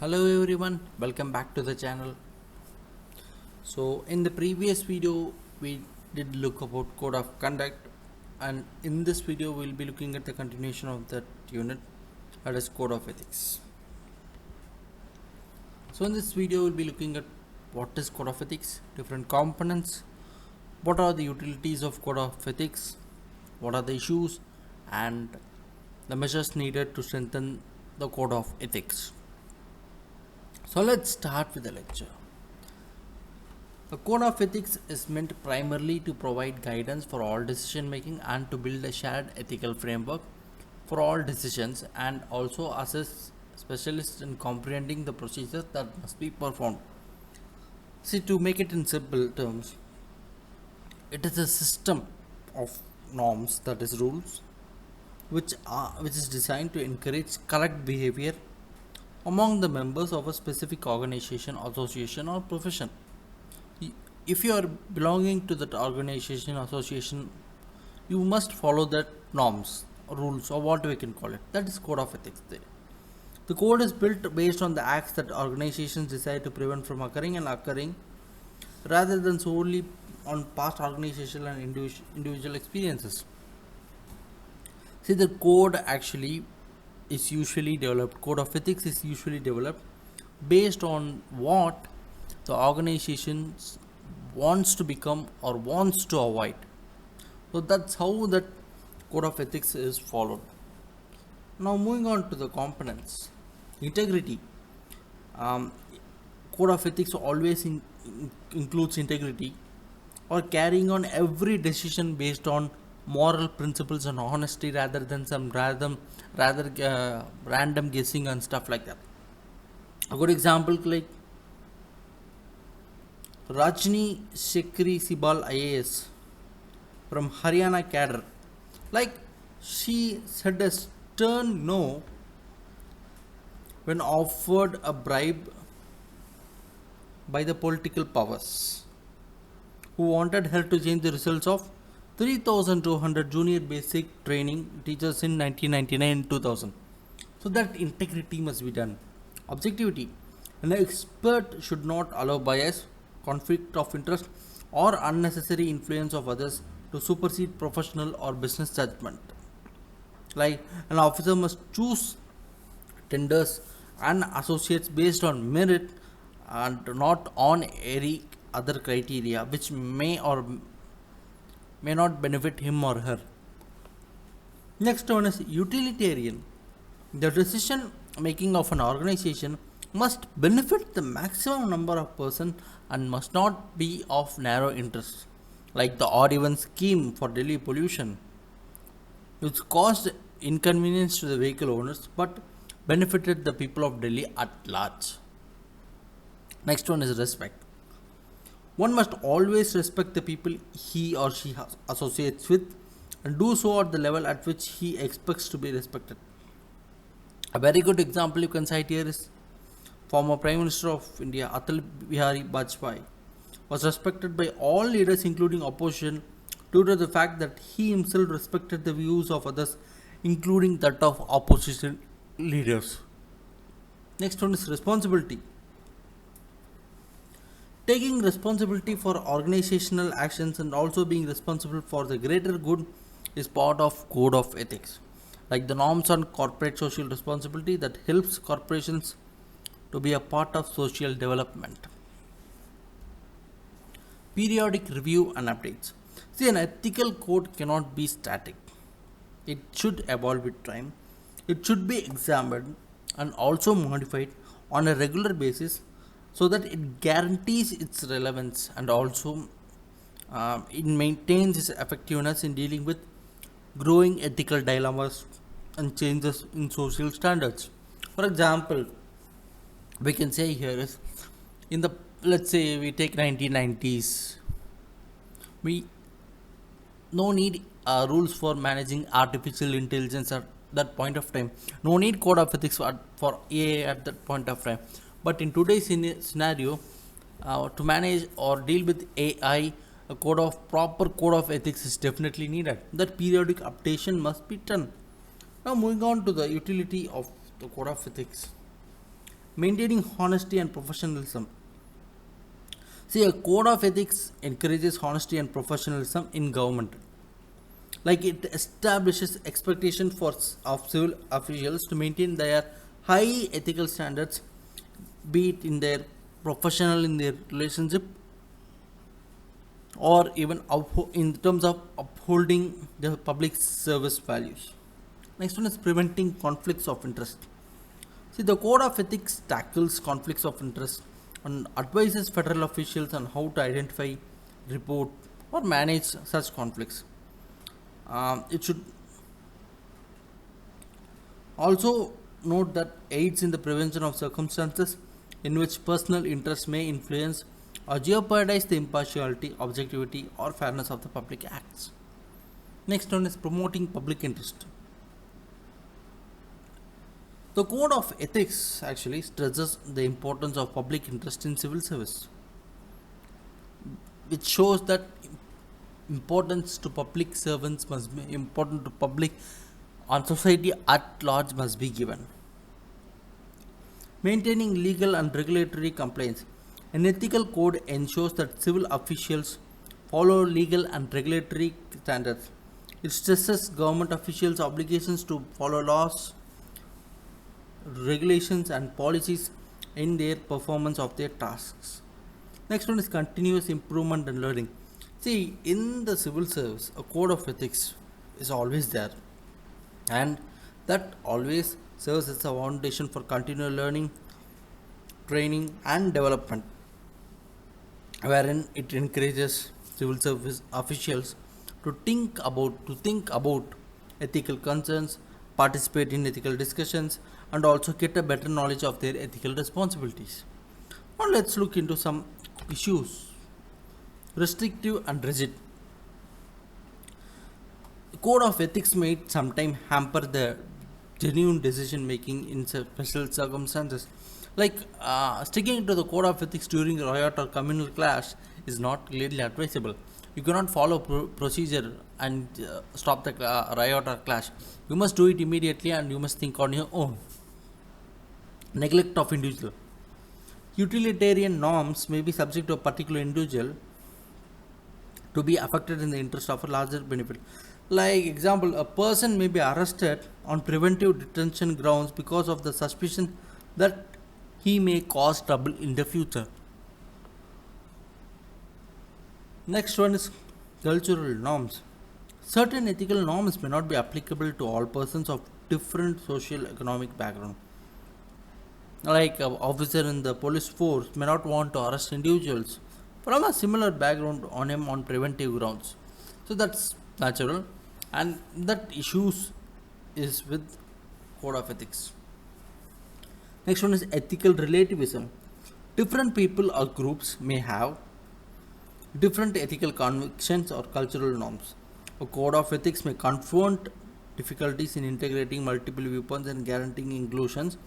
Hello everyone, welcome back to the channel. So in the previous video we did look about code of conduct, and in this video we'll be looking at the continuation of that unit, that is code of ethics. So in this video we'll be looking at what is code of ethics, different components, what are the utilities of code of ethics, what are the issues and the measures needed to strengthen the code of ethics. So let's start with the lecture. The code of ethics is meant primarily to provide guidance for all decision making and to build a shared ethical framework for all decisions, and also assist specialists in comprehending the procedures that must be performed. See, to make it in simple terms, it is a system of norms, that is rules, which is designed to encourage correct behavior among the members of a specific organization, association or profession. If you are belonging to that organization, association, you must follow that norms, rules, or what we can call it. That is code of ethics there. The code is built based on the acts that organizations decide to prevent from occurring rather than solely on past organizational and individual experiences. See, the code actually is usually developed, code of ethics is usually developed based on what the organization wants to become or wants to avoid. So that's how that code of ethics is followed. Now moving on to the components. Integrity. Code of ethics always includes integrity, or carrying on every decision based on moral principles and honesty rather than some random guessing and stuff like that. A good example like Rajni Shekri Sibal IAS from Haryana cadre, like she said a stern no when offered a bribe by the political powers who wanted her to change the results of 3,200 junior basic training teachers in 1999 2000. So that integrity must be done. Objectivity. An expert should not allow bias, conflict of interest, or unnecessary influence of others to supersede professional or business judgment. Like an officer must choose tenders and associates based on merit and not on any other criteria which may or may not benefit him or her. Next one is utilitarian. The decision making of an organization must benefit the maximum number of persons and must not be of narrow interest, like the odd even scheme for Delhi pollution, which caused inconvenience to the vehicle owners but benefited the people of Delhi at large. Next one is respect. One must always respect the people he or she associates with and do so at the level at which he expects to be respected. A very good example you can cite here is former Prime Minister of India Atal Bihari Vajpayee was respected by all leaders including opposition due to the fact that he himself respected the views of others including that of opposition leaders. Next one is responsibility. Taking responsibility for organizational actions and also being responsible for the greater good is part of code of ethics, like the norms on corporate social responsibility that helps corporations to be a part of social development. Periodic review and updates. See, an ethical code cannot be static. It should evolve with time. It should be examined and also modified on a regular basis so that it guarantees its relevance and also it maintains its effectiveness in dealing with growing ethical dilemmas and changes in social standards. For example, we can say here is in the, let's say we take 1990s, we no need rules for managing artificial intelligence at that point of time, no need code of ethics for AI at that point of time. But in today's scenario, to manage or deal with AI, a proper code of ethics is definitely needed. That periodic updation must be done. Now moving on to the utility of the code of ethics. Maintaining honesty and professionalism. See, a code of ethics encourages honesty and professionalism in government. Like it establishes expectation of civil officials to maintain their high ethical standards, be it in their professional in their relationship or even in terms of upholding the public service values. Next one is preventing conflicts of interest. See, the code of ethics tackles conflicts of interest and advises federal officials on how to identify, report, or manage such conflicts. It should also note that aids in the prevention of circumstances in which personal interests may influence or jeopardize the impartiality, objectivity, or fairness of the public acts. Next one is promoting public interest. The code of ethics actually stresses the importance of public interest in civil service, which shows that importance to public servants must be important to public on society at large must be given. Maintaining legal and regulatory compliance. An ethical code ensures that civil officials follow legal and regulatory standards. It stresses government officials' obligations to follow laws, regulations, and policies in their performance of their tasks. Next one is continuous improvement and learning. See, in the civil service, a code of ethics is always there, and that always serves as a foundation for continual learning, training, and development, wherein it encourages civil service officials to think about ethical concerns, participate in ethical discussions, and also get a better knowledge of their ethical responsibilities. Now let's look into some issues. Restrictive and rigid. Code of ethics may sometimes hamper the genuine decision making in special circumstances. Like sticking to the code of ethics during a riot or communal clash is not clearly advisable. You cannot follow procedure and stop the riot or clash. You must do it immediately and you must think on your own. Neglect of individual. Utilitarian norms may be subject to a particular individual to be affected in the interest of a larger benefit. Like example, a person may be arrested on preventive detention grounds because of the suspicion that he may cause trouble in the future. Next one is cultural norms. Certain ethical norms may not be applicable to all persons of different social economic background. Like an officer in the police force may not want to arrest individuals from a similar background on him on preventive grounds. So that's natural, and that issues is with code of ethics. Next one is ethical relativism. Different people or groups may have different ethical convictions or cultural norms. A code of ethics may confront difficulties in integrating multiple viewpoints and guaranteeing inclusions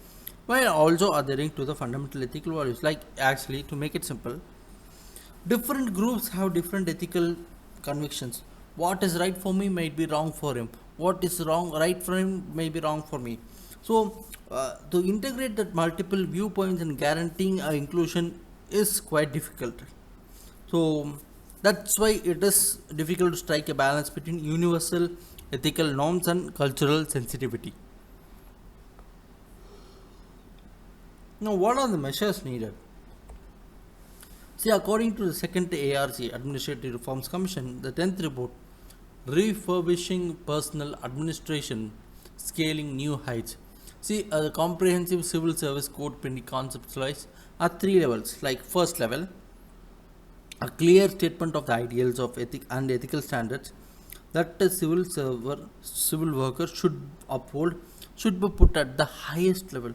while also adhering to the fundamental ethical values. Like, actually, to make it simple, different groups have different ethical convictions. What is right for me might be wrong for him. What is right for him may be wrong for me. So, to integrate that multiple viewpoints and guaranteeing inclusion is quite difficult. So, that's why it is difficult to strike a balance between universal ethical norms and cultural sensitivity. Now, what are the measures needed? See, according to the second ARC Administrative Reforms Commission, the 10th report, Refurbishing Personal Administration, Scaling New Heights. See, the comprehensive civil service code can be conceptualized at three levels. Like, first level, a clear statement of the ideals of ethic and ethical standards that a civil worker should uphold should be put at the highest level.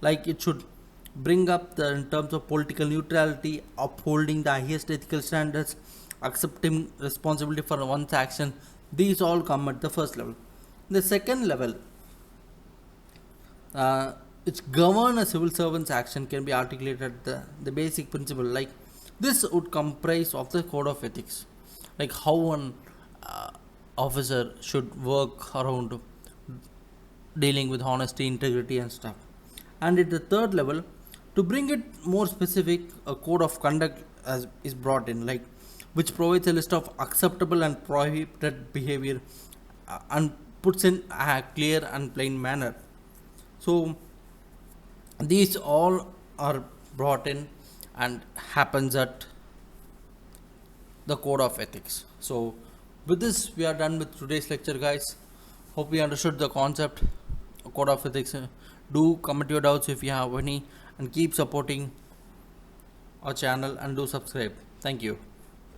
Like, it should bring up in terms of political neutrality, upholding the highest ethical standards, accepting responsibility for one's action. These all come at the first level. The second level, which govern a civil servant's action, can be articulated at the basic principle. Like, this would comprise of the code of ethics, like how an officer should work around dealing with honesty, integrity, and stuff. And at the third level, To bring it more specific, a code of conduct is brought in, like which provides a list of acceptable and prohibited behavior and puts in a clear and plain manner. So these all are brought in and happens at the code of ethics. So with this we are done with today's lecture, guys. Hope we understood the concept code of ethics. Do comment your doubts if you have any, and keep supporting our channel and do subscribe. Thank you.